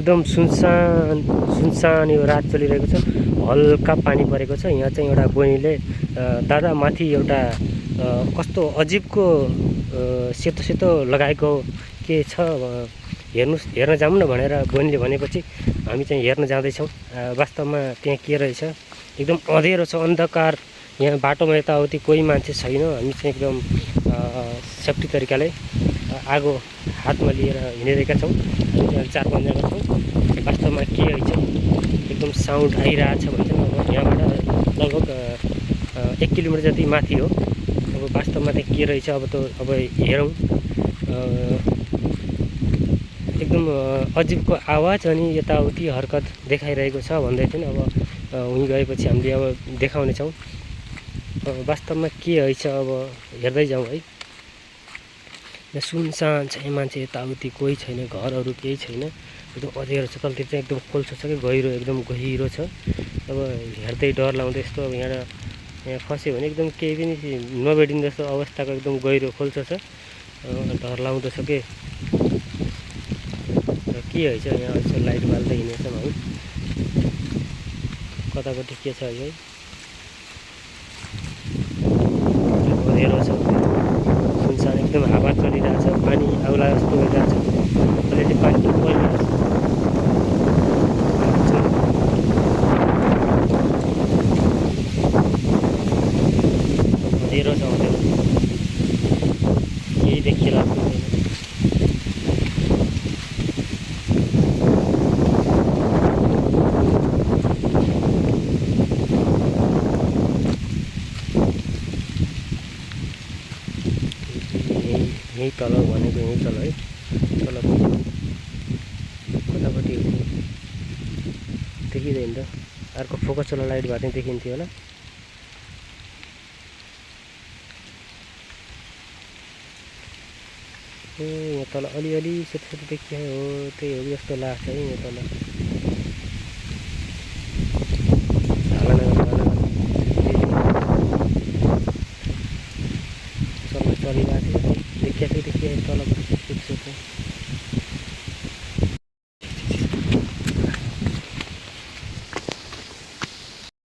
एकदम सुनसान सुनसान यो रात चलिरहेको छ। हल्का पानी परेको छ। यहाँ चाहिँ एउटा बहिनीले दादा माथि एउटा कस्तो अजिबको सेतो सेतो लगाएको के छ हेर्नुस्, हेर्न जाऊँ न भनेर बहिनीले भनेपछि हामी चाहिँ हेर्न जाँदैछौँ। वास्तवमा त्यहाँ के रहेछ, एकदम अँधेरो छ, अन्धकार। यहाँ बाटोमा यताउति कोही मान्छे छैन। हामी चाहिँ एकदम सेफ्टी तरिकाले आगो हातमा लिएर हिँडिरहेका छौँ। हामी 4-5 जना छौँ। वास्तवमा के रहेछ, एकदम साउन्ड आइरहेछ भन्छ। अब यहाँबाट लगभग 1 किलोमिटर जति माथि हो। अब वास्तवमा त्यहाँ के रहेछ अब हेरौँ। एकदम अजिबको आवाज अनि यताउति हरकत देखाइरहेको छ भन्दै थिइन्। अब उहीँ गएपछि हामीले अब देखाउनेछौँ वास्तवमा के रहेछ। अब हेर्दै जाउँ है। यहाँ सुनसान छ, मान्छे यताउति कोही छैन, घरहरू केही छैन, एकदम अँधेरो छ। तलतिर चाहिँ एकदम खोल्छो छ कि गहिरो, एकदम गहिरो छ। अब हेर्दै डर लाउँदो यस्तो। अब यहाँ फस्यो भने एकदम केही पनि नभेटिने जस्तो अवस्थाको एकदम गहिरो खोल्छो छ। डर लाउँदो छ के रहेछ। यहाँ यसो लाइट बाल्दै हिँड्नेछौँ है। कतापट्टि के छ है, अँधेरो छ, सुनसान, एकदम हावा चलिरहेछ। पानी आउला जस्तो भइरहेछ। अलिअलि पानी परिरहेछ। अँधेरो छ, अँधेरो, केही देखिरहेको छैन। यहीँ तल भनेको यहीँ तल है। तलपट्टि कतापट्टि देखिँदैन त। अर्को फोकस वाला लाइट भए चाहिँ देखिन्थ्यो होला। यहाँ तल अलिअलि सेतो सेतो देखियो हो, त्यही हो जस्तो लाग्छ है। यहाँ तल चलिरहेको थियो, देखिएको तलपट्टि सेतो सेतो।